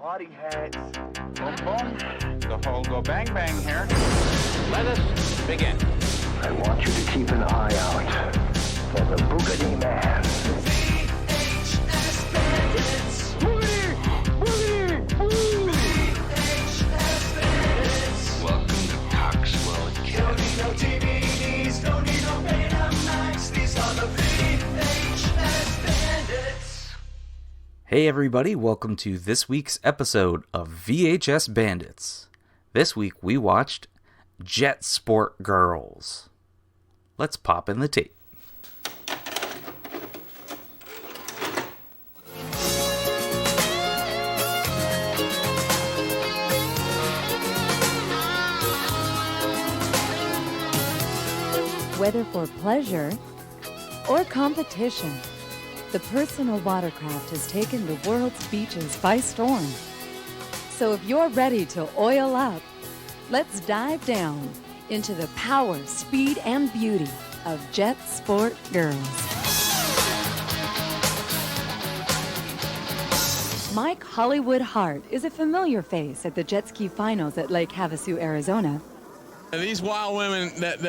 party hats. Boom, boom. The whole go bang bang here. Let us begin. I want you to keep an eye out for the Boogity Man. VHS Bandits. Boogity! Boogity! Woo! VHS Bandits. Welcome to Coxwell Don't Academy. need no DVDs, don't need no Betamax. These are the VHS Bandits. Hey everybody, welcome to this week's episode of VHS Bandits. This week we watched Jet Sport Girls. Let's pop in the tape. Whether for pleasure or competition, the personal watercraft has taken the world's beaches by storm. So if you're ready to oil up, let's dive down into the power, speed, and beauty of Jet Sport Girls. Mike Hollywood Hart is a familiar face at the jet ski finals at Lake Havasu, Arizona. These wild women that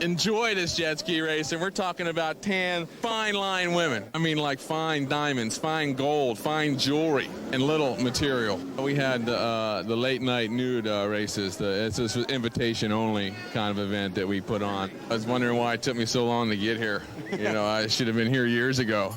enjoy this jet ski race, and we're talking about tan, fine line women. I mean, like fine diamonds, fine gold, fine jewelry, and little material. We had the late night nude races. It's this invitation only kind of event that we put on. I was wondering why it took me so long to get here. You know, I should have been here years ago.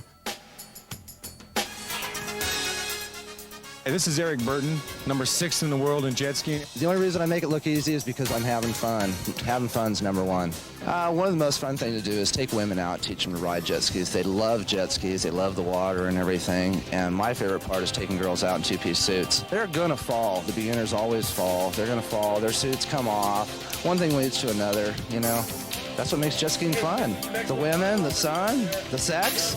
Hey, this is Eric Burton, number 6 in the world in jet skiing. The only reason I make it look easy is because I'm having fun. Having fun's number one. One of the most fun things to do is take women out, teach them to ride jet skis. They love jet skis. They love the water and everything. And my favorite part is taking girls out in two-piece suits. They're going to fall. The beginners always fall. They're going to fall. Their suits come off. One thing leads to another, you know. That's what makes jet skiing fun. The women, the sun, the sex.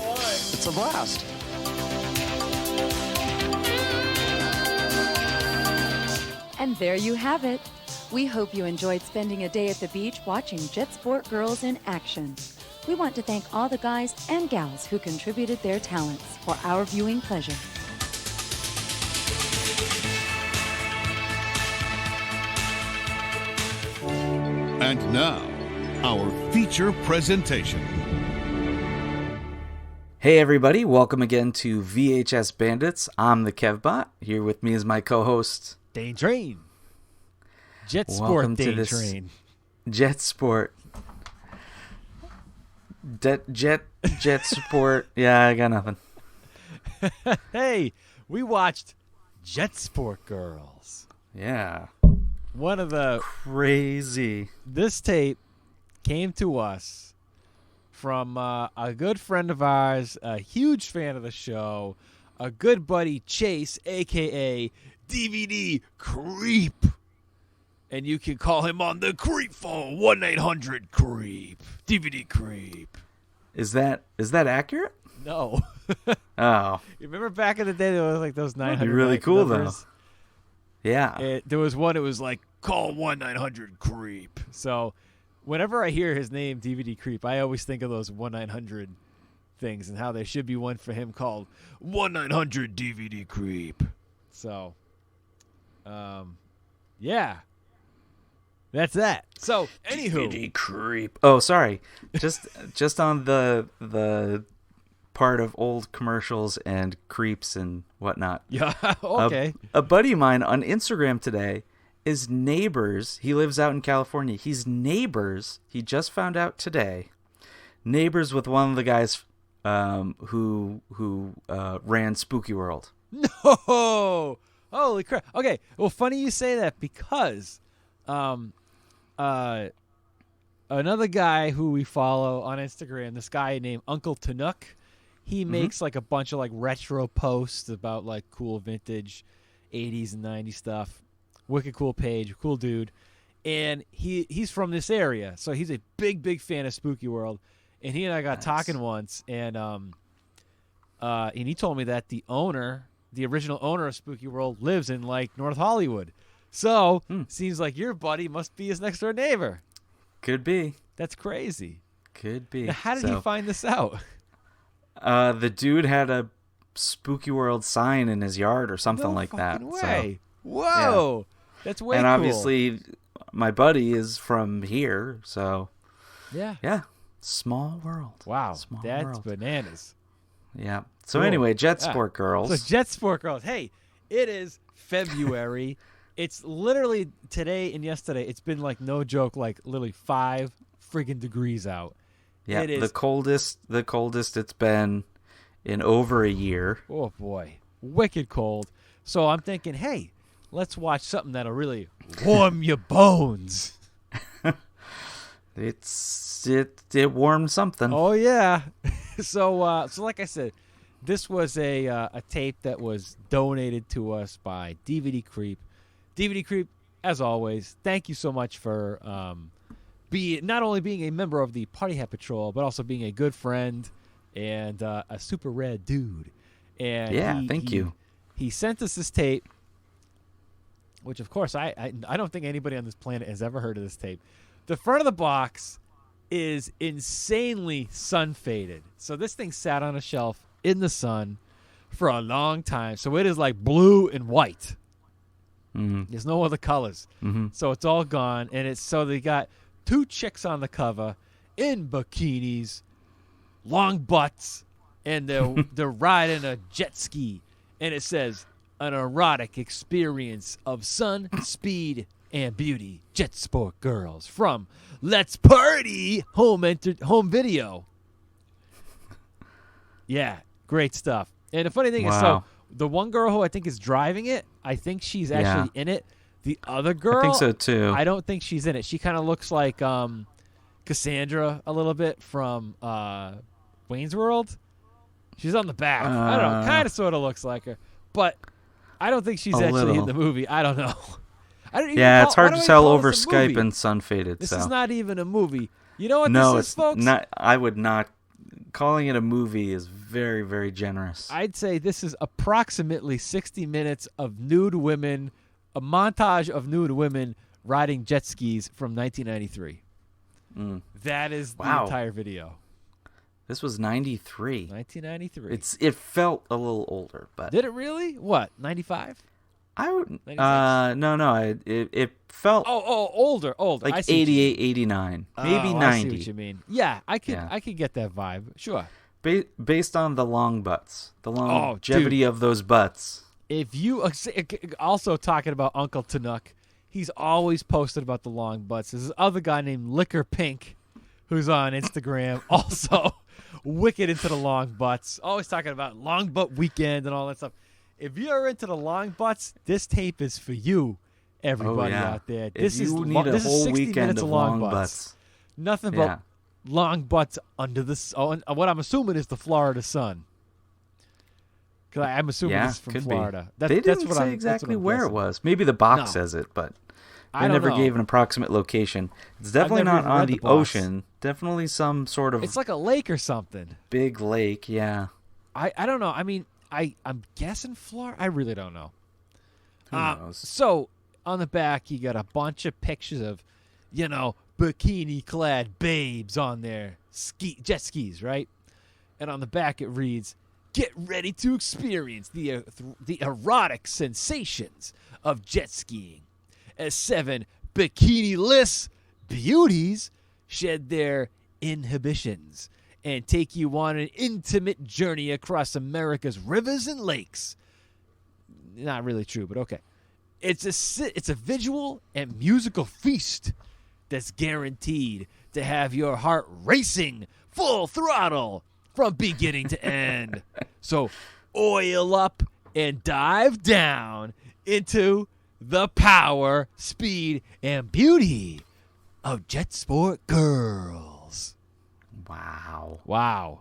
It's a blast. And there you have it. We hope you enjoyed spending a day at the beach watching Jet Sport Girls in action. We want to thank all the guys and gals who contributed their talents for our viewing pleasure. And now, our feature presentation. Hey everybody, welcome again to VHS Bandits. I'm the Kevbot. Here with me is my co-host, Dane Train. Jet Sport Welcome to Dane this Train. Jet Sport. Jet Sport. Yeah, I got nothing. Hey, we watched Jet Sport Girls. Yeah. One of the Crazy. This tape came to us from a good friend of ours, a huge fan of the show, a good buddy Chase, aka DVD Creep. And you can call him on the creep phone, 1-800-CREEP. DVD Creep. Is that accurate? No. Oh. You remember back in the day, there was like those 900 really cool, numbers? though. Yeah. There was one, it was like, call 1-900-CREEP. So whenever I hear his name, DVD Creep, I always think of those 1-900 things and how there should be one for him called 1-900-DVD Creep. So, yeah. That's that. So, anywho. DVD Creep. Oh, sorry. Just on the part of old commercials and creeps and whatnot. Yeah, okay. A buddy of mine on Instagram today is neighbors. He lives out in California. He's neighbors. He just found out today. Neighbors with one of the guys who ran Spooky World. No! Holy crap. Okay, well, funny you say that because another guy who we follow on Instagram, this guy named Uncle Tanook, he makes like a bunch of like retro posts about like cool vintage 80s and 90s stuff. Wicked cool page, cool dude. And he's from this area, so he's a big fan of Spooky World. And he and I got talking once, and he told me that the original owner of Spooky World lives in like North Hollywood. So seems like your buddy must be his next door neighbor. Could be. That's crazy. Could be. Now, how did he find this out? The dude had Spooky World sign in his yard or something like that. Way. So, Whoa. Yeah. That's way and cool. obviously, my buddy is from here, so yeah. Small world. Wow. Small That's world. bananas. Yeah. So Cool. anyway, Jet Sport Girls. So Jet Sport Girls. Hey, it is February. It's literally today and yesterday. It's been like no joke, like literally 5 friggin' degrees out. Yeah, it is. the coldest it's been in over a year. Oh boy, wicked cold. So I'm thinking, hey, let's watch something that'll really warm your bones. It warmed something. Oh yeah. So like I said, this was a tape that was donated to us by DVD Creep. DVD Creep, as always, thank you so much for not only being a member of the Party Hat Patrol, but also being a good friend and a super rad dude. And thank you. He sent us this tape, which of course I don't think anybody on this planet has ever heard of this tape. The front of the box is insanely sun faded. So this thing sat on a shelf in the sun for a long time. So it is like blue and white. Mm-hmm. There's no other colors. Mm-hmm. So it's all gone. And they got 2 chicks on the cover in bikinis, long butts, and they're riding a jet ski. And it says, an erotic experience of sun, speed, and beauty. Jet Sport Girls from Let's Party Home Video. Yeah, great stuff. And the funny thing is, so the one girl who I think is driving it, I think she's actually in it. The other girl, I think so too. I don't think she's in it. She kind of looks like Cassandra a little bit from Wayne's World. She's on the back. I don't know. Kind of sort of looks like her. But I don't think she's actually in the movie. I don't know. It's hard to tell over Skype and sun faded. This is not even a movie. You know what this is, folks? Not. I would not. Calling it a movie is very, very generous. I'd say this is approximately 60 minutes of nude women, a montage of nude women riding jet skis from 1993. That is the entire video. This was 93. 1993. It felt a little older, but did it really? What, 95? I would. No. It felt. Older. Like 88, 89, maybe 90. I see what you mean. Yeah, I could get that vibe. Sure. Based on the long butts, the longevity of those butts. If you also talking about Uncle Tanuk, he's always posted about the long butts. There's this other guy named Liquor Pink, who's on Instagram, also wicked into the long butts. Always talking about long butt weekend and all that stuff. If you're into the long butts, this tape is for you, everybody out there. This is 60 minutes of long butts. Nothing but long butts under the sun. What I'm assuming is the Florida sun. Because I'm assuming it's from Florida. They didn't say exactly where it was. Maybe the box says it, but they never gave an approximate location. It's definitely not on the ocean. Definitely some sort of... It's like a lake or something. Big lake, yeah. I don't know. I mean... I'm guessing Florida. I really don't know. Who knows? So on the back, you got a bunch of pictures of, bikini-clad babes on their jet skis, right? And on the back, it reads, "Get ready to experience the erotic sensations of jet skiing as 7 bikini-less beauties shed their inhibitions and take you on an intimate journey across America's rivers and lakes." Not really true, but okay. It's a visual and musical feast that's guaranteed to have your heart racing full throttle from beginning to end. So oil up and dive down into the power, speed, and beauty of Jet Sport Girls. Wow.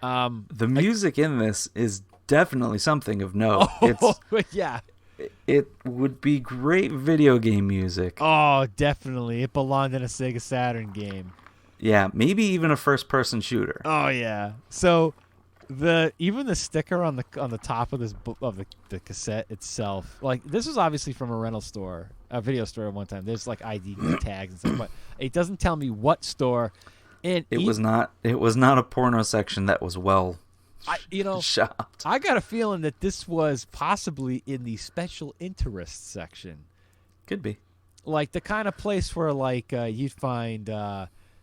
The music in this is definitely something of note. It would be great video game music. Oh, definitely. It belonged in a Sega Saturn game. Yeah, maybe even a first-person shooter. Oh yeah. So even the sticker on the top of the cassette itself, like this was obviously from a rental store, a video store at one time. There's like ID tags and stuff, but it doesn't tell me what store. And it was not a porno section that was well shopped. I got a feeling that this was possibly in the special interest section. Could be. Like the kind of place where like you'd find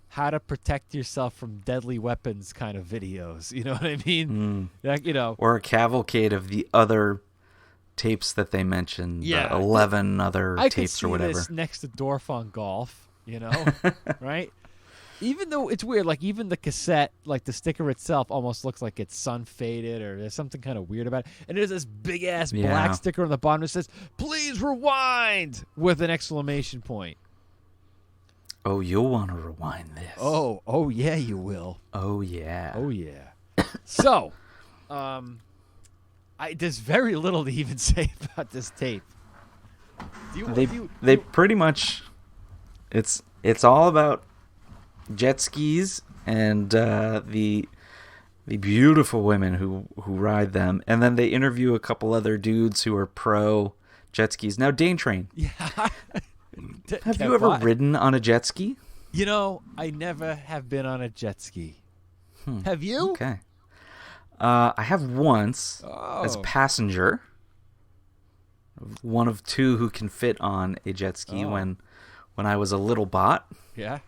how to protect yourself from deadly weapons kind of videos. You know what I mean? Like, or a cavalcade of the other tapes that they mentioned. Yeah, 11 other tapes or whatever. I could see this next to Dorf on Golf. Right? Even though it's weird, like even the cassette, like the sticker itself almost looks like it's sun faded or there's something kind of weird about it. And there's this big ass black sticker on the bottom that says, "Please rewind," with an exclamation point. Oh, you'll want to rewind this. Oh yeah, you will. Oh yeah. Oh yeah. So, there's very little to even say about this tape. They pretty much, it's all about jet skis and the beautiful women who ride them, and then they interview a couple other dudes who are pro jet skis. Now, Dane Train, have you ever ridden on a jet ski? I never have been on a jet ski. Have you? Okay. I have once as passenger. One of two who can fit on a jet ski when I was a little bot. Yeah.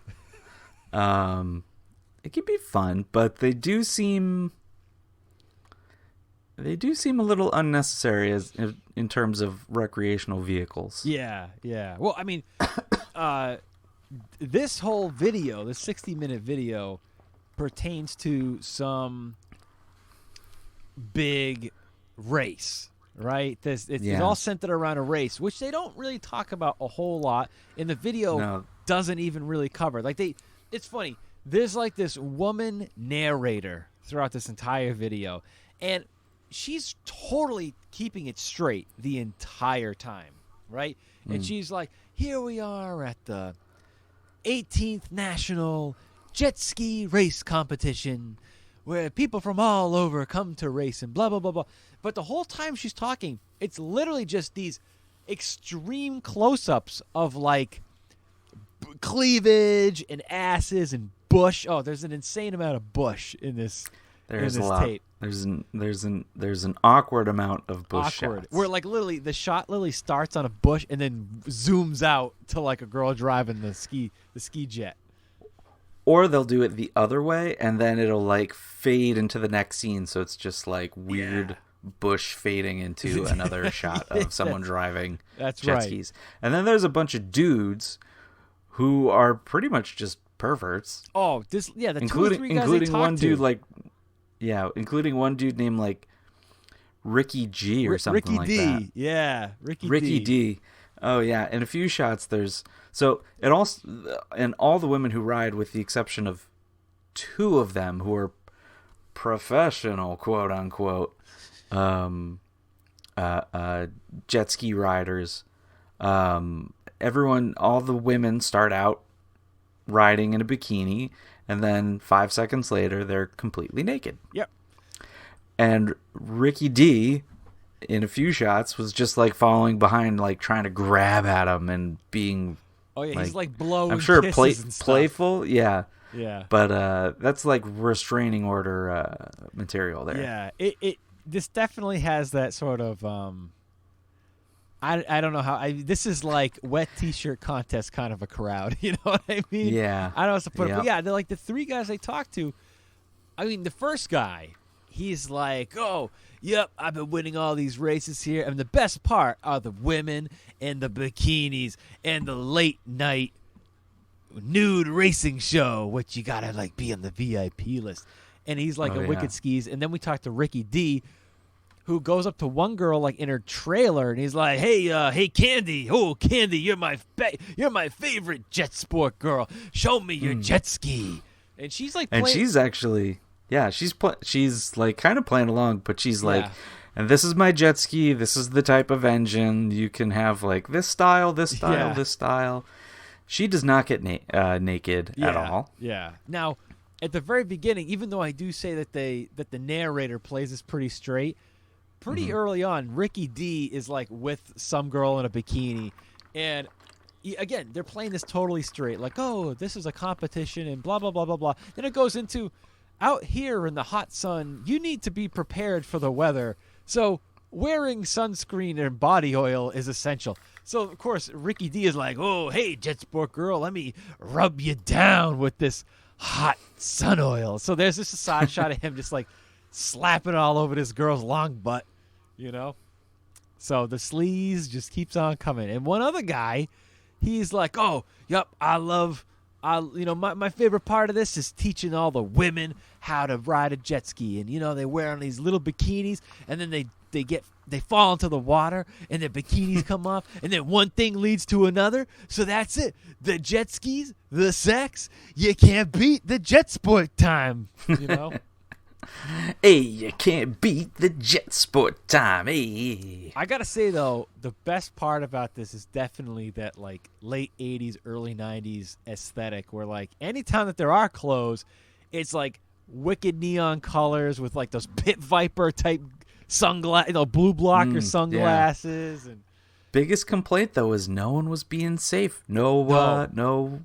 It can be fun, but they do seem a little unnecessary in terms of recreational vehicles. Yeah. Well, I mean, this whole video, this 60-minute video, pertains to some big race, right? It's all centered around a race, which they don't really talk about a whole lot, and the video doesn't even really cover. Like it's funny. There's like this woman narrator throughout this entire video, and she's totally keeping it straight the entire time, right? And she's like, "Here we are at the 18th National Jet Ski Race Competition, where people from all over come to race and blah, blah, blah, blah." But the whole time she's talking, it's literally just these extreme close-ups of like cleavage and asses and bush. Oh, there's an insane amount of bush in this. There's in this a lot. tape. There's an awkward amount of bush shots. Where like literally the shot literally starts on a bush and then zooms out to like a girl driving the ski jet. Or they'll do it the other way, and then it'll like fade into the next scene, so it's just like weird bush fading into another shot of someone driving jet skis. And then there's a bunch of dudes who are pretty much just perverts. Oh, the two or three guys they talk one to. dude like, including one dude named like Ricky G or something like that. Yeah, Ricky D. Oh yeah, in a few shots and all the women who ride, with the exception of two of them who are professional, quote unquote, jet ski riders. All the women start out riding in a bikini, and then 5 seconds later they're completely naked. Yep. And Ricky D, in a few shots, was just like following behind, like trying to grab at him and being. Oh yeah, he's like blowing. I'm sure kisses and stuff. Playful, yeah. Yeah. But that's like restraining order material there. Yeah. This definitely has that sort of. I don't know how. This is like wet T-shirt contest kind of a crowd. You know what I mean? Yeah. I don't know how to put it, but yeah, they're like the three guys I talked to. I mean, the first guy, he's like, "Oh, yep, I've been winning all these races here, and the best part are the women and the bikinis and the late night nude racing show, which you gotta like be on the VIP list." And he's like wicked skis. And then we talked to Ricky D, who goes up to one girl like in her trailer, and he's like, "Hey, Candy! Oh, Candy, you're my favorite jet sport girl. Show me your jet ski." And she's like, and she's actually, she's like kind of playing along, but she's like, "And this is my jet ski. This is the type of engine you can have, like this style, this style, this style." She does not get naked at all. Yeah. Now, at the very beginning, even though I do say that the narrator plays this pretty straight. Pretty early on, Ricky D is like with some girl in a bikini, and again, they're playing this totally straight, like, "Oh, this is a competition," and blah blah blah blah blah. Then it goes into out here in the hot sun, you need to be prepared for the weather. So wearing sunscreen and body oil is essential. So, of course, Ricky D is like, oh, hey, jet sport girl, let me rub you down with this hot sun oil. So there's just a side shot of him just like slapping all over this girl's long butt, you know? So the sleaze just keeps on coming. And one other guy, he's like, oh, yep, my favorite part of this is teaching all the women how to ride a jet ski. And, they wear on these little bikinis, and then they fall into the water, and their bikinis come off, and then one thing leads to another. So that's it. The jet skis, the sex, you can't beat the jet sport time, Hey, you can't beat the jet sport time. Hey. I gotta say though, the best part about this is definitely that like late '80s, early '90s aesthetic, where like anytime that there are clothes, it's like wicked neon colors with like those pit viper type sunglasses, blue blocker sunglasses, and biggest complaint though is no one was being safe. No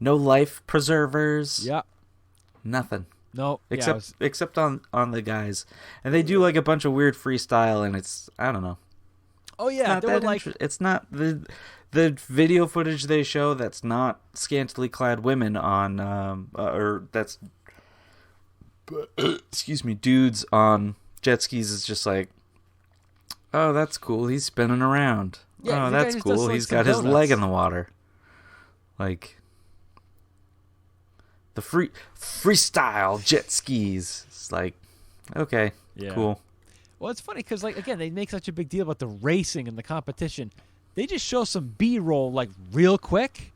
life preservers. Yeah, nothing. No, except on the guys, and they do like a bunch of weird freestyle, and it's I don't know. Oh yeah, it's not the video footage they show that's not scantily clad women on or that's excuse me, dudes on jet skis is just like, oh, that's cool. He's spinning around. Yeah, oh, that's cool. He's got his leg in the water. Like. The freestyle jet skis. It's like, okay, cool. Well, it's funny because, like, again, they make such a big deal about the racing and the competition. They just show some B-roll, like, real quick.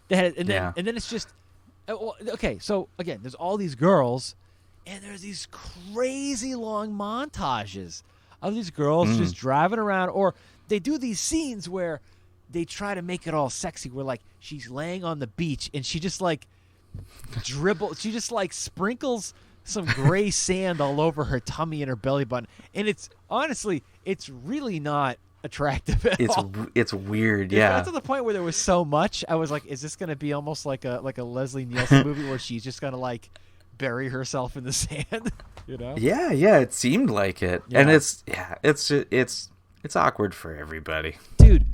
And then it's just, okay, so, again, there's all these girls, and there's these crazy long montages of these girls just driving around. Or they do these scenes where they try to make it all sexy, where, like, she's laying on the beach, and she just, like, she just like sprinkles some gray sand all over her tummy and her belly button, and it's really not attractive at all. It's weird. Yeah, it got to the point where there was so much I was like, is this gonna be almost like a Leslie Nielsen movie where she's just gonna like bury herself in the sand? Yeah, it seemed like it. And it's awkward for everybody, dude.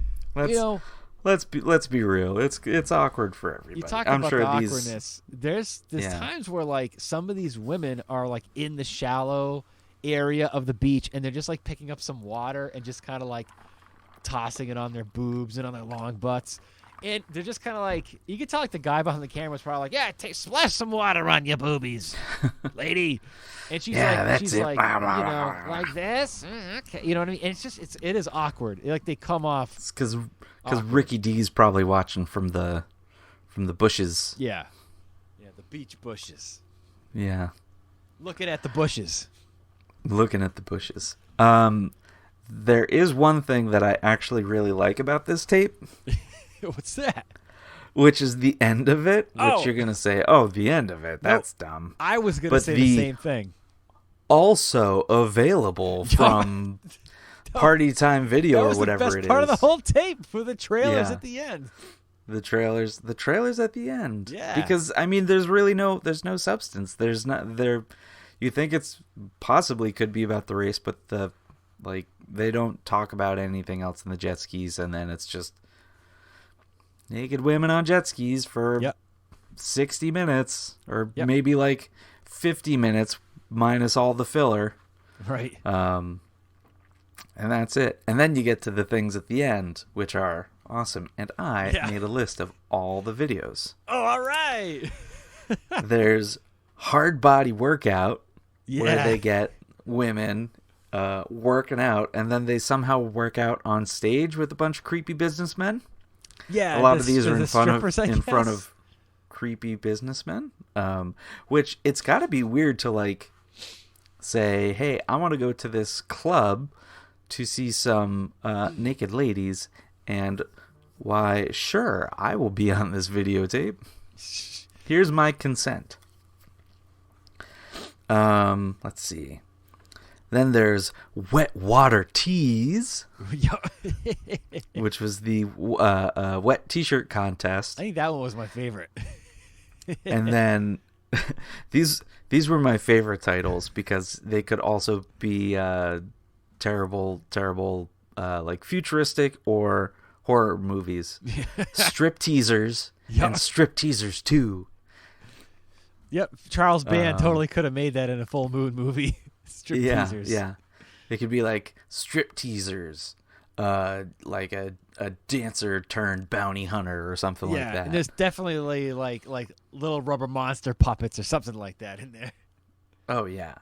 Let's be real. It's awkward for everybody. You talk about the awkwardness. There's times where like some of these women are like in the shallow area of the beach, and they're just like picking up some water and just kind of like tossing it on their boobs and on their long butts, and they're just kind of like, you can tell like the guy behind the camera is probably like, yeah, splash some water on your boobies, lady. And she's like, like this, okay, you know what I mean? And it is awkward. Like they come off. It's because Ricky D's probably watching from the bushes. Yeah, the beach bushes. Yeah, looking at the bushes. There is one thing that I actually really like about this tape. What's that? Which is the end of it, which you're going to say, oh, the end of it. That's dumb. I was going to say the same thing. Also available from Party Time Video or whatever it is. That was the best part of the whole tape for the trailers at the end. The trailers at the end. Yeah. Because, I mean, there's no substance. There's not there. You think it's possibly could be about the race, but they don't talk about anything else in the jet skis, and then it's just naked women on jet skis for 60 minutes or maybe like 50 minutes minus all the filler. Right. And that's it. And then you get to the things at the end, which are awesome. And I made a list of all the videos. Oh, all right. There's hard body workout where they get women working out, and then they somehow work out on stage with a bunch of creepy businessmen. Yeah, a lot of these are in front of creepy businessmen, which it's got to be weird to like say, hey, I want to go to this club to see some naked ladies, and why, sure, I will be on this videotape. Here's my consent. Let's see. Then there's Wet Water Tees, which was the wet T-shirt contest. I think that one was my favorite. And then These were my favorite titles because they could also be terrible, like futuristic or horror movies. Strip teasers and Strip Teasers 2. Yep, Charles Band totally could have made that in a full moon movie. Strip teasers. Yeah. It could be like Strip Teasers, like a dancer turned bounty hunter or something like that. Yeah, there's definitely like little rubber monster puppets or something like that in there. Oh yeah.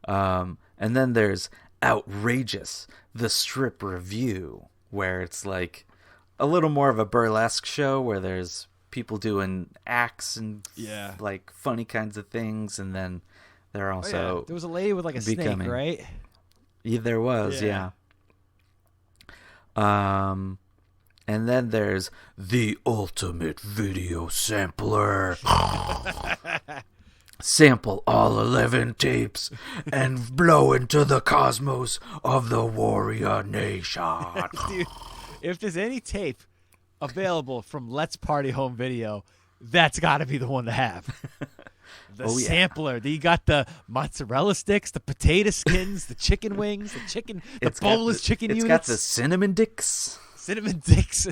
And then there's Outrageous, the Strip Review, where it's like a little more of a burlesque show where there's people doing acts and like funny kinds of things, and then they're also there was a lady with like a snake, right? Yeah, there was, yeah. And then there's the Ultimate Video Sampler. Sample all 11 tapes and blow into the cosmos of the warrior nation. Dude, if there's any tape available from Let's Party Home Video, that's got to be the one to have. The sampler. You got the mozzarella sticks, the potato skins, the chicken wings, the boneless chicken units. It's got the cinnamon dicks. Cinnamon dicks.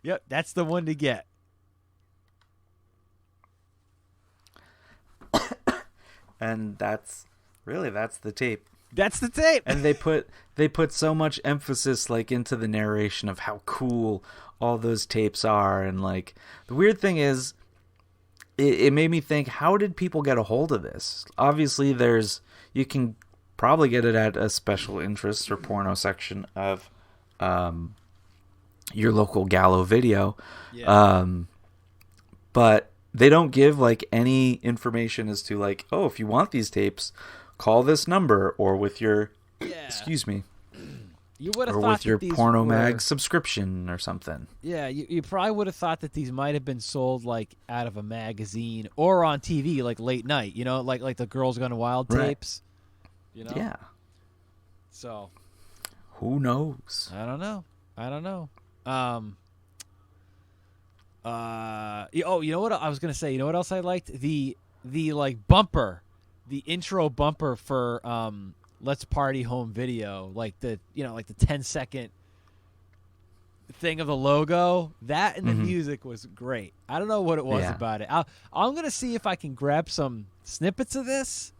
Yep, that's the one to get. And that's the tape. That's the tape. And they put so much emphasis like into the narration of how cool all those tapes are, and like the weird thing is it made me think, how did people get a hold of this? Obviously you can probably get it at a special interest or porno section of your local Gallo video. But they don't give like any information as to like, oh, if you want these tapes, call this number, or with your excuse me, you would have or thought with your that these Porno were, Mag subscription or something. Yeah, you probably would have thought that these might have been sold like out of a magazine or on TV, like late night. You know, like the Girls Gone Wild tapes. You know. Yeah. So. Who knows? I don't know. You know what I was gonna say? You know what else I liked? The like bumper, the intro bumper for Let's Party Home Video, like the 10-second thing of the logo. That and the music was great. I don't know what it was about it. I'm gonna see if I can grab some snippets of this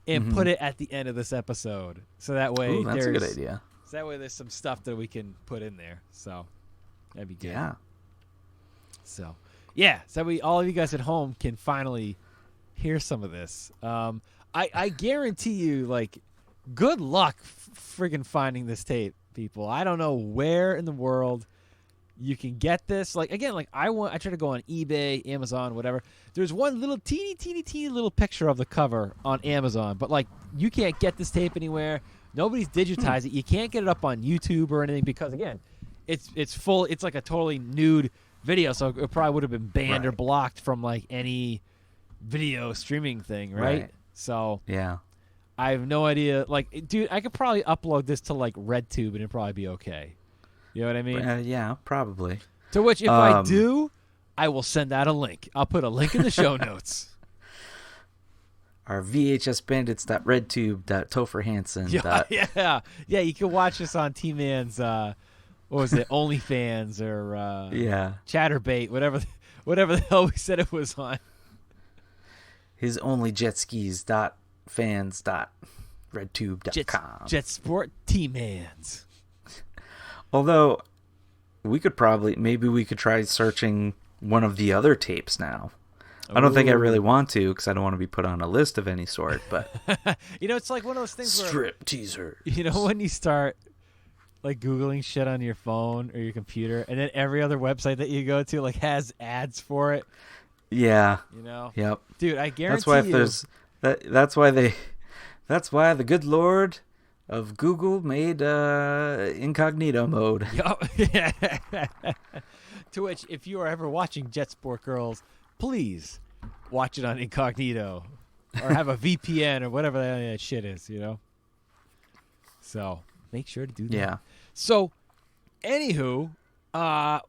and put it at the end of this episode, so that way that's a good idea. So that way there's some stuff that we can put in there. So that'd be good. Yeah. So all of you guys at home can finally hear some of this. I guarantee you, like, good luck friggin' finding this tape, people. I don't know where in the world you can get this. Like, again, like I try to go on eBay, Amazon, whatever. There's one little teeny little picture of the cover on Amazon, but like you can't get this tape anywhere. Nobody's digitized it. You can't get it up on YouTube or anything because, again, it's full. It's like a totally nude video, so it probably would have been banned or blocked from like any video streaming thing, right? So yeah, I have no idea. Like, dude, I could probably upload this to like RedTube and it'd probably be okay. You know what I mean? Yeah, probably. To which, if I do, I will send out a link. I'll put a link in the show notes. Our VHSbandits.redtube.topherhansen. Yeah. You can watch this on T-Man's, what was it, OnlyFans or Chatterbait, whatever the hell we said it was on. His only jetskis.fans.redtube.com. Jetsport T-Mans. Although we could maybe try searching one of the other tapes now. I don't think I really want to because I don't want to be put on a list of any sort. But it's like one of those things strip teaser. You know, when you start like Googling shit on your phone or your computer, and then every other website that you go to like has ads for it. Yeah. You know. Yep. Dude, I guarantee that's why that's why the good Lord of Google made incognito mode. To which, if you are ever watching Jet Sport Girls, please watch it on incognito or have a VPN or whatever that shit is, you know? So make sure to do that. Yeah. So, anywho,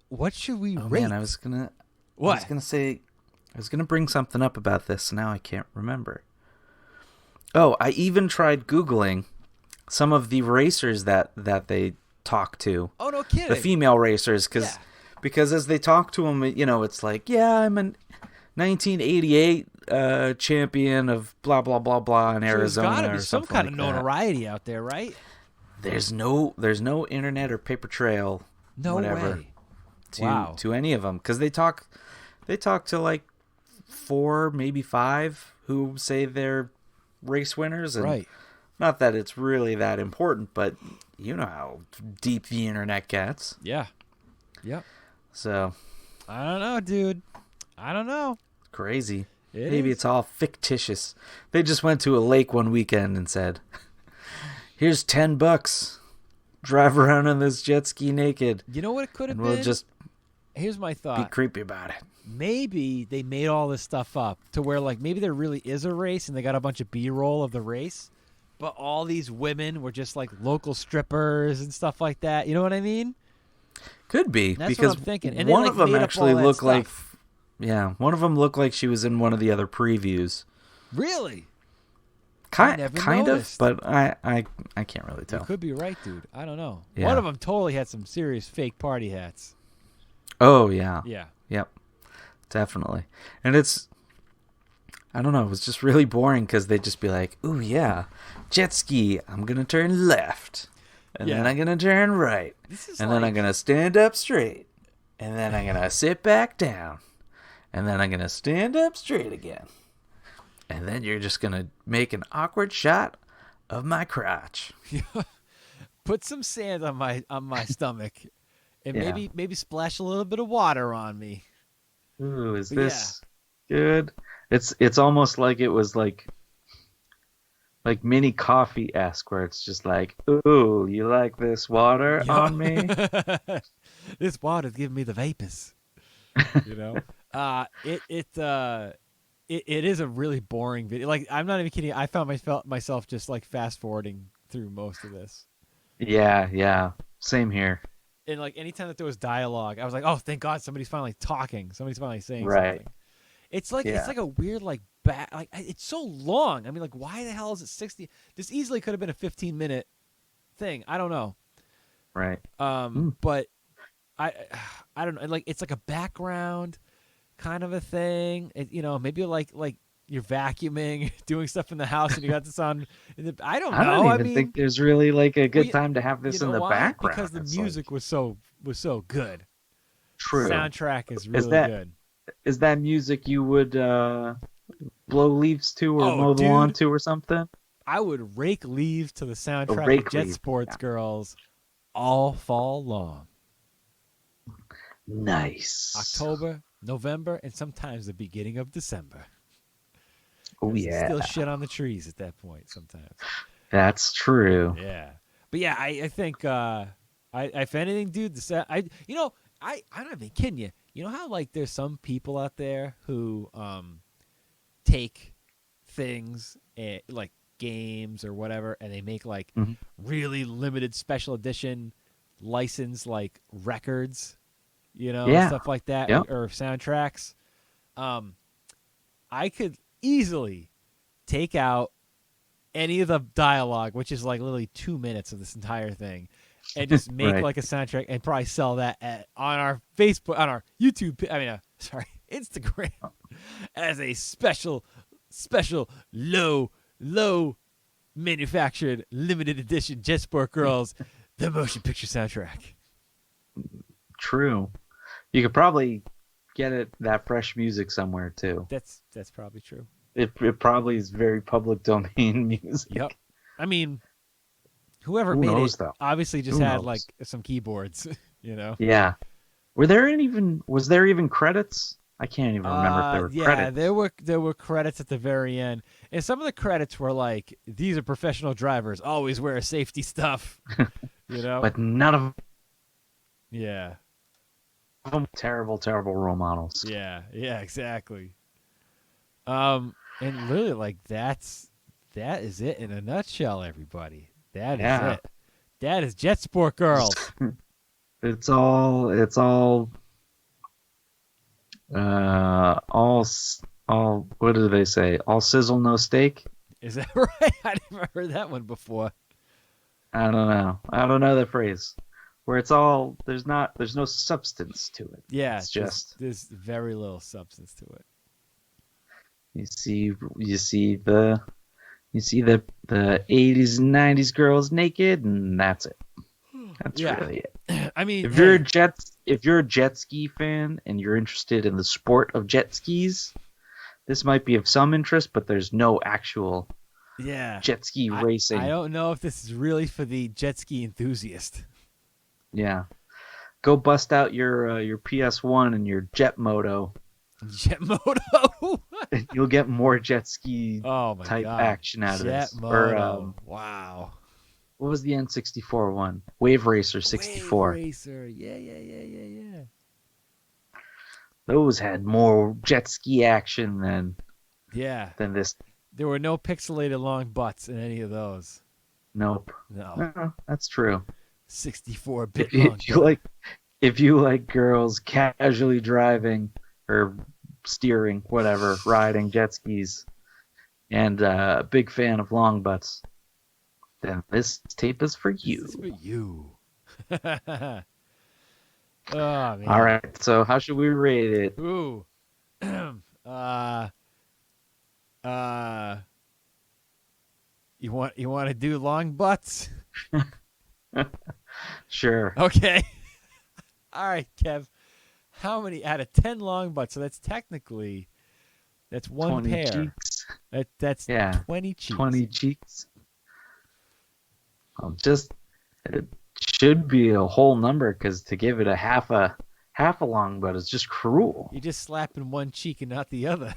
what should we rate? Man, I was gonna I was going to bring something up about this, now I can't remember. Oh, I even tried Googling some of the racers that they talk to. Oh, no kidding. The female racers, because as they talk to them, it's like, yeah, I'm a 1988 champion of blah, blah, blah, blah in Arizona. There's got to be or some kind of like notoriety out there, right? There's no internet or paper trail, way. to any of them, because they talk to like 4, maybe 5 who say they're race winners, and right. Not that it's really that important, but you know how deep the internet gets. Yeah. Yep. So I don't know, dude. I don't know. Crazy. Maybe it's all fictitious. They just went to a lake one weekend and said, "Here's $10. Drive around on this jet ski naked." You know what it could have been? We'll just Here's my thought. be creepy about it. Maybe they made all this stuff up to where, like, maybe there really is a race and they got a bunch of B-roll of the race, but all these women were just like local strippers and stuff like that. You know what I mean? Could be. That's because what I'm thinking. And one they, of them made up actually all that looked like, stuff. one of them looked like she was in one of the other previews. Really? Kind noticed. of, but I can't really tell. You could be right, dude. I don't know. Yeah. One of them totally had some serious fake party hats. Oh, yeah. Yeah. Yep. Definitely. And I don't know, it was just really boring because they'd just be like, "Ooh, yeah, jet ski, I'm going to turn left. And then I'm going to turn right. And then I'm going to stand up straight. And then I'm going to sit back down. And then I'm going to stand up straight again. And then you're just going to make an awkward shot of my crotch. Put some sand on my stomach and maybe splash a little bit of water on me." Ooh, is this good? It's almost like it was like mini coffee-esque, where it's just like, "Ooh, you like this water on me?" This water's giving me the vapors. You know, it is a really boring video. Like, I'm not even kidding. I found myself just like fast forwarding through most of this. Yeah, same here. And like anytime that there was dialogue, I was like, "Oh, thank God, somebody's finally talking. Somebody's finally saying Right. something." It's like a weird like it's so long. I mean, like, why the hell is it 60? This easily could have been a 15-minute thing. I don't know. Right. But I don't know. Like, it's like a background kind of a thing. Maybe like you're vacuuming, doing stuff in the house, and you got this on. I don't know. I don't even think there's really like a good time to have this in the background. Because the music was so good. True. The soundtrack is really good. Is that music you would blow leaves to or mow the lawn to or something? I would rake leaves to the soundtrack of Jet Sports Girls all fall long. Nice. October, November, and sometimes the beginning of December. Oh, yeah. Still shit on the trees at that point sometimes. That's true. Yeah. But yeah, I think if anything, dude, I'm not even kidding you. You know how like there's some people out there who take things like games or whatever, and they make like really limited special edition licensed like records, stuff like that, or soundtracks. I could easily take out any of the dialogue, which is like literally 2 minutes of this entire thing, and just make like a soundtrack and probably sell that on our Facebook, on our YouTube, Instagram as a special low manufactured limited edition Jet Sport Girls, the motion picture soundtrack. True. You could probably get that fresh music somewhere too. That's probably true. It probably is very public domain music. Yep. I mean, whoever made it obviously just had like some keyboards, Yeah. Was there even credits? I can't even remember if there were credits. Yeah, there were credits at the very end. And some of the credits were like, "These are professional drivers, always wear safety stuff." But none of them terrible role models. Yeah, exactly. And literally, like, that is it in a nutshell, everybody. That is it. That is Jet Sport Girls. It's all All. What do they say? All sizzle, no steak. Is that right? I never heard that one before. I don't know. I don't know the phrase. Where it's all there's no substance to it. Yeah, It's just there's very little substance to it. you see the 80s and 90s girls naked, and that's it. That's Yeah. really it. I mean, If you're a jet ski fan and you're interested in the sport of jet skis, this might be of some interest, but there's no actual yeah, jet ski racing. I don't know if this is really for the jet ski enthusiast. Yeah. Go bust out your PS1 and your Jet Moto. Jet Moto. And you'll get more jet ski Oh my type god. action out of Jet this. Moto. Wow. What was the N64 one? Wave Racer 64. Wave Racer. Yeah. Those had more jet ski action than this. There were no pixelated long butts in any of those. Nope. No. That's true. 64-bit If you like girls casually driving or steering, whatever, riding jet skis, and a big fan of long butts, then this tape is for you. This is for you. Oh man. All right. So how should we rate it? Ooh. You want to do long butts? Sure. Okay. All right, Kev. How many out of 10 long butts? So that's one 20 pair. cheeks. That's Yeah. 20 cheeks. 20 cheeks. It should be a whole number, because to give it a half a long butt is just cruel. You're just slapping one cheek and not the other.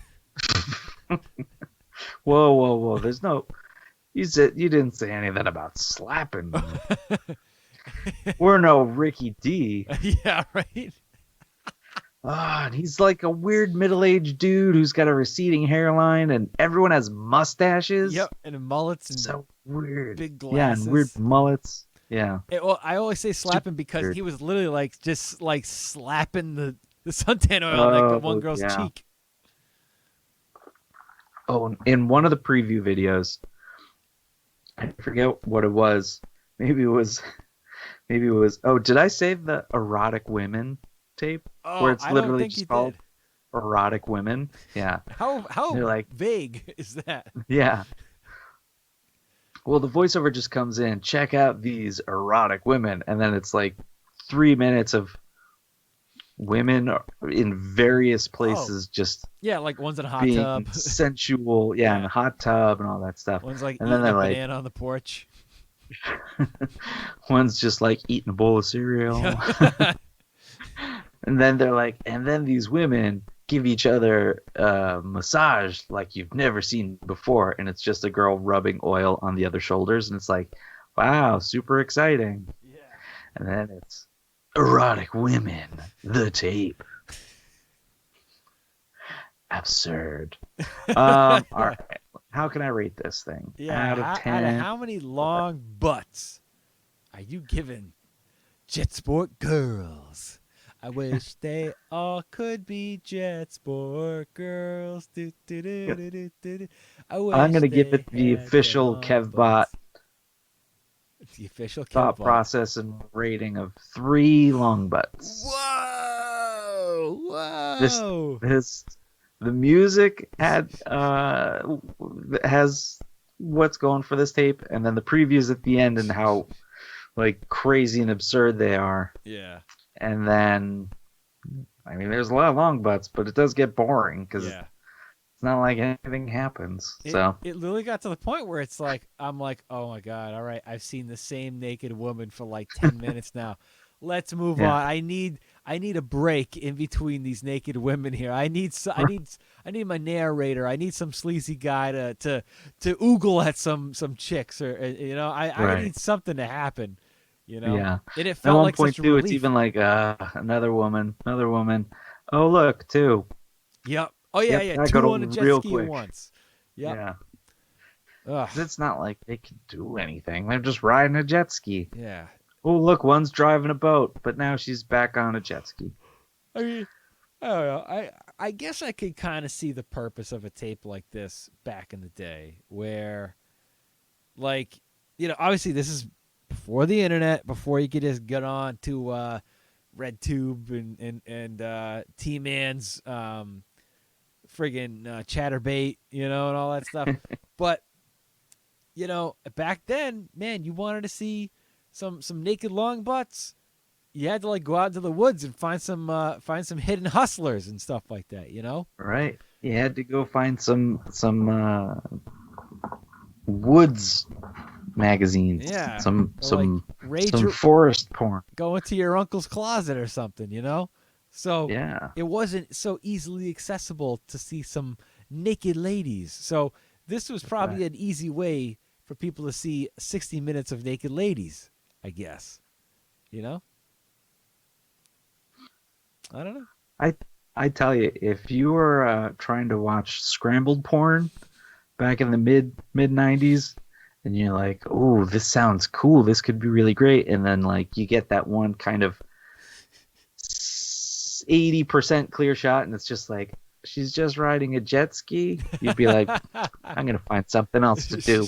Whoa! There's no. You didn't say anything about slapping me. We're no Ricky D. Yeah, right. And he's like a weird middle-aged dude who's got a receding hairline, and everyone has mustaches. Yep, and mullets and so weird. big glasses. Yeah, and weird mullets. Yeah. Well, I always say slapping because he was literally just slapping the suntan oil on that one girl's cheek. Oh, in one of the preview videos, I forget what it was. Maybe it was. Oh, did I save the erotic women tape? Oh, where it's I literally don't think just you called did. Erotic Women. Yeah. How They're like, vague is that? Yeah. Well, the voiceover just comes in, check out these erotic women, and then it's like 3 minutes of women in various places just like one's in a hot being tub. sensual, in a hot tub and all that stuff. One's like and eating then a they're banana on the porch. One's just like eating a bowl of cereal. And then they're like, and then these women give each other a massage like you've never seen before, and it's just a girl rubbing oil on the other shoulders, and it's like, wow, super exciting. Yeah. And then it's Erotic Women, the tape. Absurd. All right. How can I rate this thing? Yeah. Out of 10. Out of how many long butts are you giving jet sport girls? I wish they all could be jet sport girls. I'm going to give it the official KevBot the official thought KevBot process and rating of 3 long butts. Whoa! The music has what's going for this tape, and then the previews at the end and how like crazy and absurd they are. Yeah. And then, I mean, there's a lot of long butts, but it does get boring because it's not like anything happens. It literally got to the point where it's like, I'm like, oh my God, all right, I've seen the same naked woman for like 10 minutes now. Let's move on. I need a break in between these naked women here. I need my narrator. I need some sleazy guy to ogle at some chicks, or I need something to happen. Yeah. And it felt at one like point such a too, relief. it's even like another woman. Oh look, 2. Yep. Oh yeah, Yep, yeah. that got 2 on a jet real ski quick. at once. Yep. Yeah. Ugh. It's not like they can do anything. They're just riding a jet ski. Yeah. Oh look, one's driving a boat, but now she's back on a jet ski. I mean, I don't know. I guess I could kind of see the purpose of a tape like this back in the day, where, like, obviously this is before the internet, before you could just get on to RedTube and T-Man's friggin' Chatterbait, and all that stuff. But back then, man, you wanted to see some naked long butts. You had to like go out into the woods and find some hidden hustlers and stuff like that, Right. You had to go find some woods magazines. Yeah. Some Rage forest porn. Go into your uncle's closet or something, So Yeah. it wasn't so easily accessible to see some naked ladies. So this was probably an easy way for people to see 60 minutes of naked ladies, I guess. I don't know. I tell you, if you were trying to watch scrambled porn back in the mid 90s, and you're like, "Oh, this sounds cool. This could be really great," and then like you get that one kind of 80% clear shot, and it's just like she's just riding a jet ski. You'd be like, "I'm gonna find something else to do."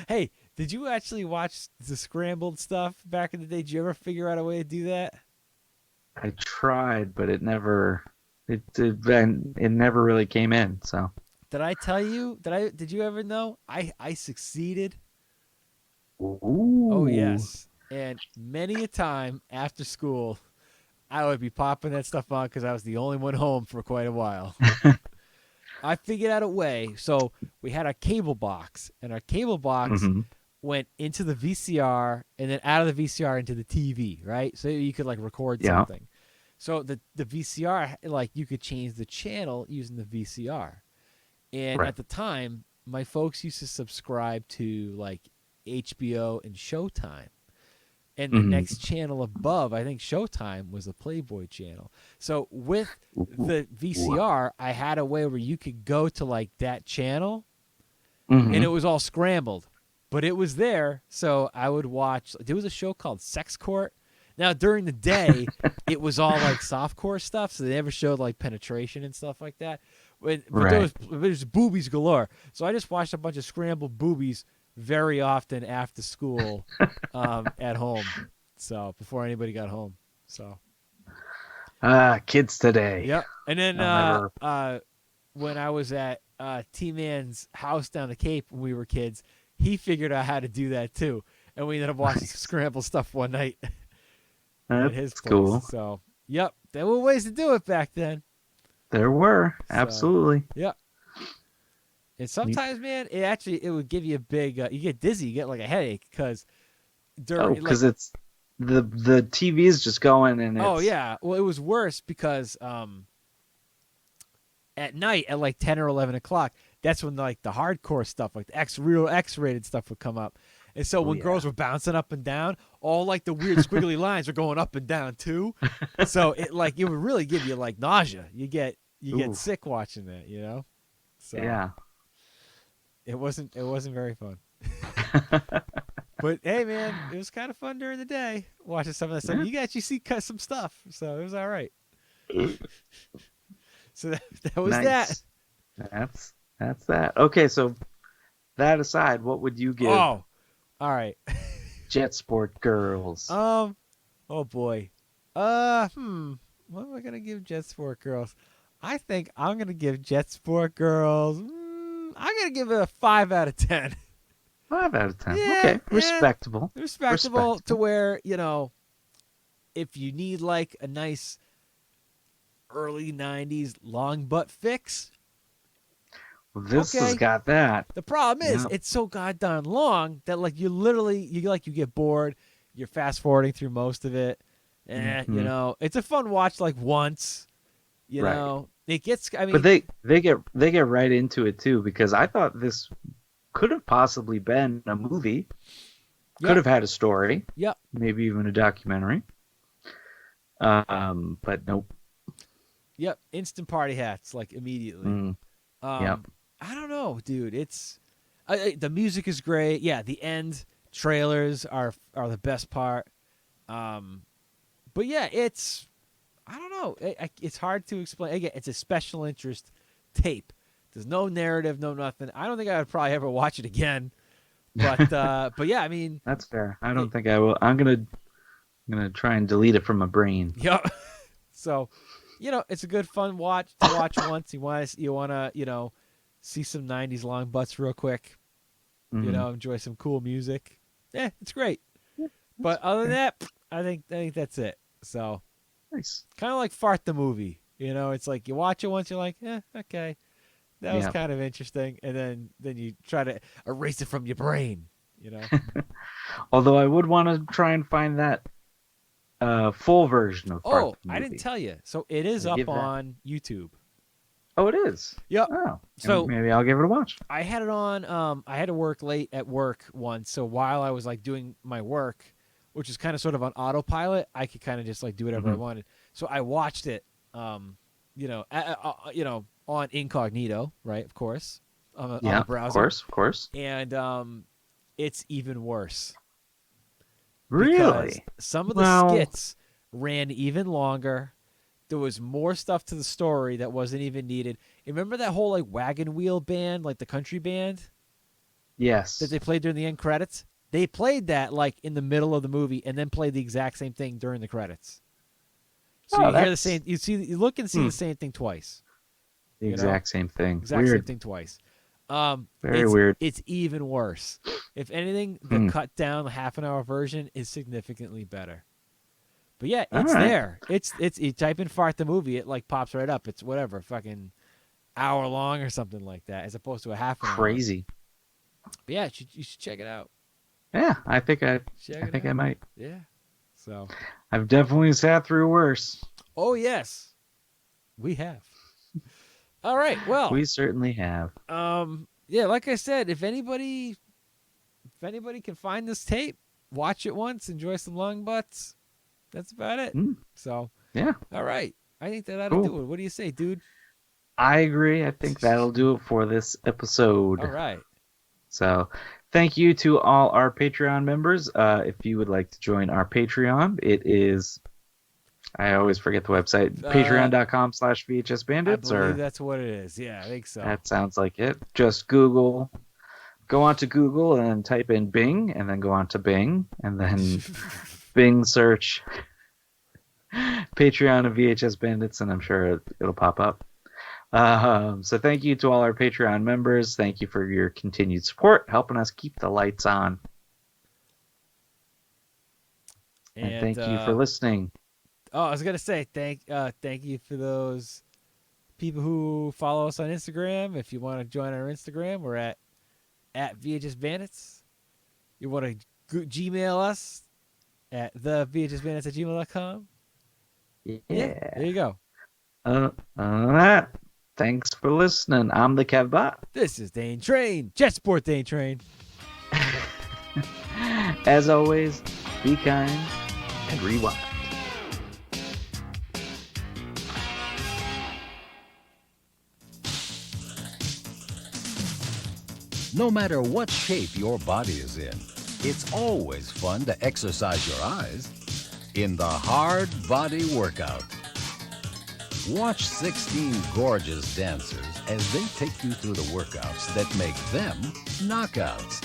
Hey, did you actually watch the scrambled stuff back in the day? Did you ever figure out a way to do that? I tried, but it never really came in. So did I tell you? Did you ever know? I succeeded. Ooh. Oh yes, and many a time after school, I would be popping that stuff on because I was the only one home for quite a while. I figured out a way. So we had a cable box, and our cable box went into the VCR and then out of the VCR into the TV, right? So you could like record something. So the VCR, like you could change the channel using the VCR. And at the time, my folks used to subscribe to like HBO and Showtime. And the next channel above, I think Showtime, was the Playboy channel. So with the VCR, I had a way where you could go to like that channel, and it was all scrambled. But it was there, so I would watch. There was a show called Sex Court. Now, during the day, it was all like softcore stuff, so they never showed like penetration and stuff like that. But there was boobies galore. So I just watched a bunch of scrambled boobies very often after school at home. So before anybody got home. So kids today. Yep. And then when I was at T-Man's house down the Cape when we were kids, he figured out how to do that too. And we ended up watching some scrambled stuff one night at his place. Cool. So, yep. There were ways to do it back then. There were. Absolutely. Yep. And sometimes, man, it would give you a big, you get dizzy, you get like a headache because it's the TV is just going and it's... Oh, yeah. Well, it was worse because at night at like 10 or 11 o'clock, that's when like the hardcore stuff, like the real X-rated stuff would come up. And so when girls were bouncing up and down, all like the weird squiggly lines were going up and down too. So it would really give you like nausea. You get sick watching that, So yeah. It wasn't very fun. But hey, man, it was kind of fun during the day watching some of that stuff. You can actually see some stuff, so it was all right. So that was nice. That's that. Okay, so that aside, what would you give? Oh, all right. Jet Sport Girls. Oh boy. What am I gonna give Jet Sport Girls? I think I'm gonna give Jet Sport Girls. I'm gonna give it a 5 out of 10. 5 out of 10. Yeah, okay, respectable. Respectable to where if you need like a nice early 90s long butt fix. Well, this has got that. The problem is it's so goddamn long that like you get bored. You're fast forwarding through most of it. It's a fun watch like once. You know, it gets. I mean, but they get right into it too because I thought this could have possibly been a movie. Could have had a story. Yep. Maybe even a documentary. But nope. Yep. Instant party hats like immediately. Yep. I don't know, dude. It's the music is great. Yeah, the end trailers are the best part. But yeah, I don't know. It's hard to explain. Again, it's a special interest tape. There's no narrative, no nothing. I don't think I would probably ever watch it again. But but yeah, I mean, that's fair. I don't think I will. I'm gonna try and delete it from my brain. Yeah. So, it's a good fun watch to watch once. You wanna see some '90s long butts real quick. Mhm. Enjoy some cool music. Yeah, it's great. But other than that, I think that's it. So nice. Kind of like Fart the movie. It's like you watch it once, you're like, okay, that was kind of interesting, and then you try to erase it from your brain. Although I would want to try and find that full version of Fart the movie. I didn't tell you. So it is up on YouTube. Oh, it is? Yep. Oh, so maybe I'll give it a watch. I had it on. I had to work late at work once, so while I was like doing my work, which is kind of sort of on autopilot, I could kind of just like do whatever I wanted. So I watched it, on incognito, right? Of course, on the browser. Of course. And it's even worse. Really? Because some of the skits ran even longer. There was more stuff to the story that wasn't even needed. Remember that whole like wagon wheel band, like the country band? Yes. That they played during the end credits? They played that like in the middle of the movie and then played the exact same thing during the credits. So you hear the same, you look and see the same thing twice. The exact same thing. Exact Weird. same thing twice. Very weird. It's even worse. If anything, the cut down half-an-hour version is significantly better. But yeah, it's there. It's you type in Fart the movie, it like pops right up. It's whatever, fucking hour long or something like that, as opposed to a half an hour. Crazy. But yeah, you should check it out. Yeah, I think I might. Yeah. So I've definitely sat through worse. Oh yes. We have. All right. Well, we certainly have. Yeah, like I said, if anybody can find this tape, watch it once, enjoy some long butts. That's about it. So yeah. All right. I think that ought to do it. What do you say, dude? I agree. I think that'll do it for this episode. All right. So thank you to all our Patreon members. If you would like to join our Patreon, it is, I always forget the website, patreon.com/VHSBandits. I believe that's what it is. Yeah, I think so. That sounds like it. Just go onto Google and type in Bing, and then go on to Bing, and then Bing search Patreon of VHS Bandits, and I'm sure it'll pop up. So thank you to all our Patreon members. Thank you for your continued support, helping us keep the lights on. And thank you for listening. Oh, I was gonna say thank you for those people who follow us on Instagram. If you want to join our Instagram, we're at VHS Bandits. You want to Gmail us at thevhsbandits@gmail.com. Yeah, there you go. Thanks for listening. I'm the Kevbot. This is Dane Train, Jet Sport Dane Train. As always, be kind and rewind. No matter what shape your body is in, it's always fun to exercise your eyes in the Hard Body Workout. Watch 16 gorgeous dancers as they take you through the workouts that make them knockouts.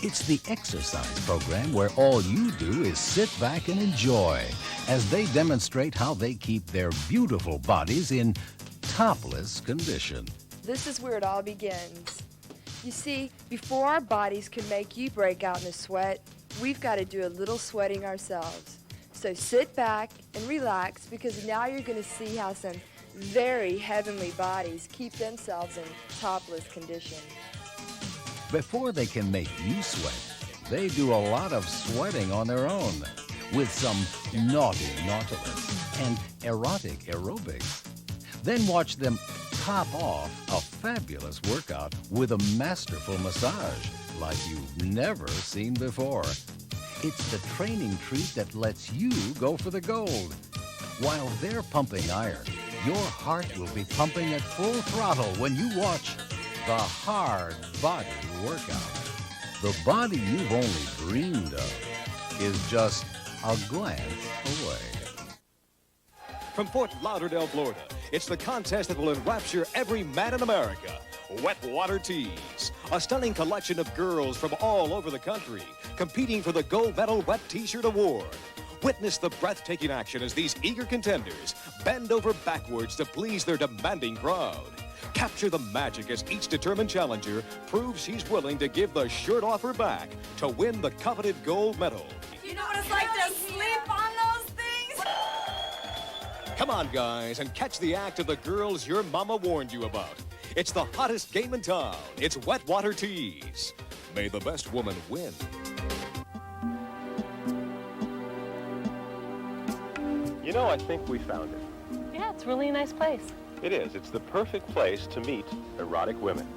It's the exercise program where all you do is sit back and enjoy as they demonstrate how they keep their beautiful bodies in topless condition. This is where it all begins. You see, before our bodies can make you break out in a sweat, we've got to do a little sweating ourselves. So sit back and relax, because now you're going to see how some very heavenly bodies keep themselves in topless condition. Before they can make you sweat, they do a lot of sweating on their own with some naughty nautilus and erotic aerobics. Then watch them top off a fabulous workout with a masterful massage like you've never seen before. It's the training treat that lets you go for the gold. While they're pumping iron, your heart will be pumping at full throttle when you watch the Hard Body Workout. The body you've only dreamed of is just a glance away. From Fort Lauderdale, Florida, it's the contest that will enrapture every man in America. Wet Water Tees, a stunning collection of girls from all over the country competing for the Gold Medal Wet T-Shirt Award. Witness the breathtaking action as these eager contenders bend over backwards to please their demanding crowd. Capture the magic as each determined challenger proves she's willing to give the shirt off her back to win the coveted gold medal. You know what it's like to sleep on those things? Come on, guys, and catch the act of the girls your mama warned you about. It's the hottest game in town. It's Wet Water Tees. May the best woman win. You know, I think we found it. Yeah, it's really a nice place. It is. It's the perfect place to meet erotic women.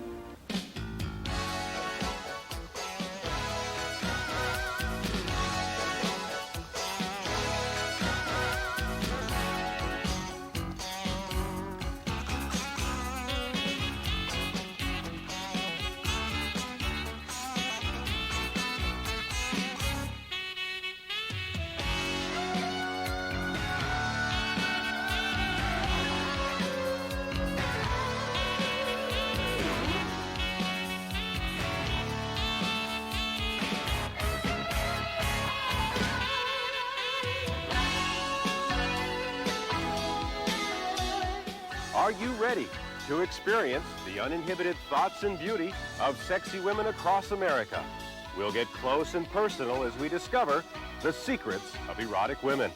Are you ready to experience the uninhibited thoughts and beauty of sexy women across America? We'll get close and personal as we discover the secrets of erotic women.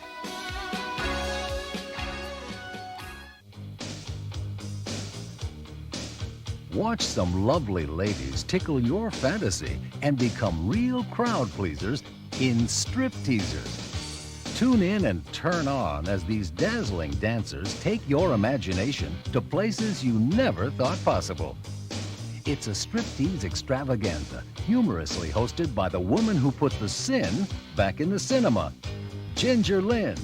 Watch some lovely ladies tickle your fantasy and become real crowd pleasers in Strip Teasers. Tune in and turn on as these dazzling dancers take your imagination to places you never thought possible. It's a striptease extravaganza, humorously hosted by the woman who put the sin back in the cinema, Ginger Lynn.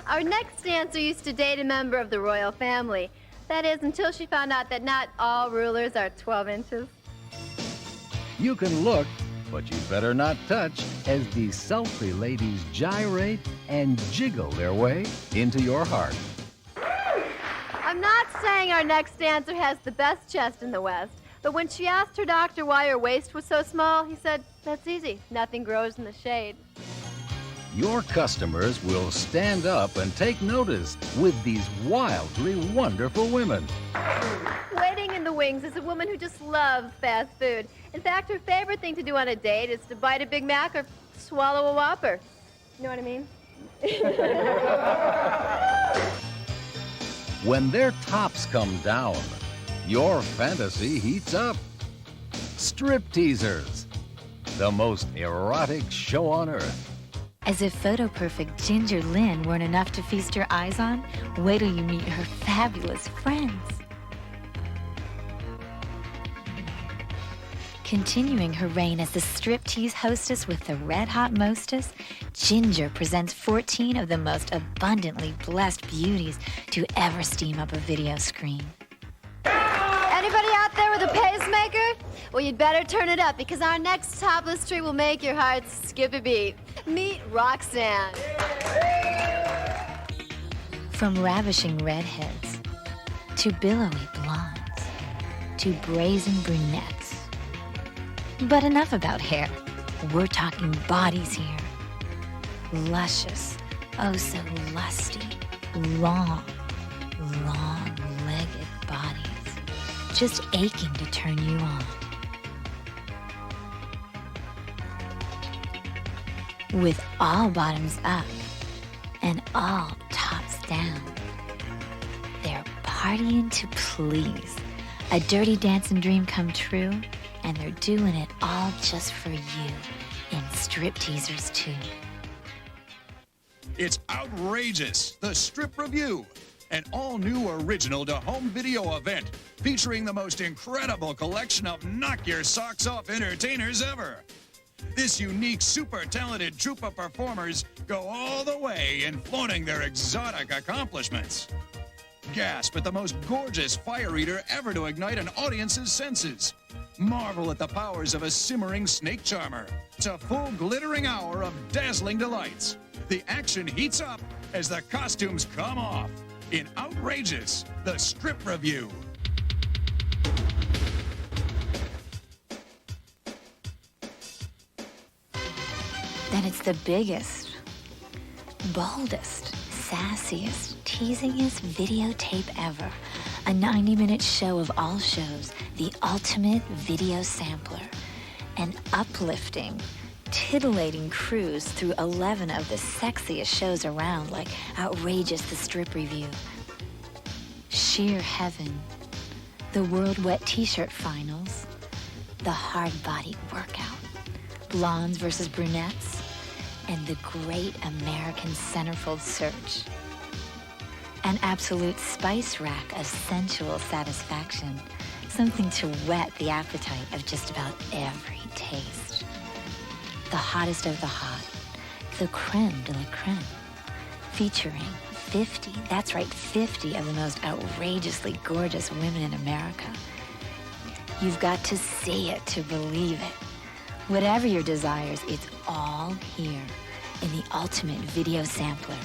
Our next dancer used to date a member of the royal family. That is, until she found out that not all rulers are 12 inches. You can look, but you better not touch as these sultry ladies gyrate and jiggle their way into your heart. I'm not saying our next dancer has the best chest in the West, but when she asked her doctor why her waist was so small, he said, "That's easy. Nothing grows in the shade." Your customers will stand up and take notice with these wildly wonderful women. Waiting in the wings is a woman who just loves fast food. In fact, her favorite thing to do on a date is to bite a Big Mac or swallow a Whopper. You know what I mean? When their tops come down, your fantasy heats up. Strip Teasers, the most erotic show on earth. As if photo-perfect Ginger Lynn weren't enough to feast your eyes on, wait till you meet her fabulous friends. Continuing her reign as the striptease hostess with the red-hot mostess, Ginger presents 14 of the most abundantly blessed beauties to ever steam up a video screen. Anybody out there with a pacemaker? Well, you'd better turn it up because our next topless treat will make your heart skip a beat. Meet Roxanne. From ravishing redheads to billowy blondes to brazen brunettes. But enough about hair. We're talking bodies here. Luscious, oh so lusty, long, long-legged bodies. Just aching to turn you on. With all bottoms up and all tops down. They're partying to please. A dirty dancing dream come true, and they're doing it all just for you in Strip Teasers 2. It's outrageous, the Strip Review, an all-new original-to-home video event featuring the most incredible collection of knock-your-socks-off entertainers ever. This unique, super-talented troupe of performers go all the way in flaunting their exotic accomplishments. Gasp at the most gorgeous fire eater ever to ignite an audience's senses. Marvel at the powers of a simmering snake charmer. It's a full glittering hour of dazzling delights. The action heats up as the costumes come off in Outrageous, the Strip Review. Then it's the biggest, boldest, sassiest, teasingest videotape ever. A 90-minute show of all shows, the ultimate video sampler. An uplifting, titillating cruise through 11 of the sexiest shows around, like Outrageous, the Strip Review. Sheer heaven. The World Wet T-shirt finals. The hard-bodied workout. Blondes versus brunettes. And the Great American Centerfold Search. An absolute spice rack of sensual satisfaction. Something to whet the appetite of just about every taste. The hottest of the hot. The creme de la creme. Featuring 50, that's right, 50 of the most outrageously gorgeous women in America. You've got to see it to believe it. Whatever your desires, it's all here in the ultimate video sampler.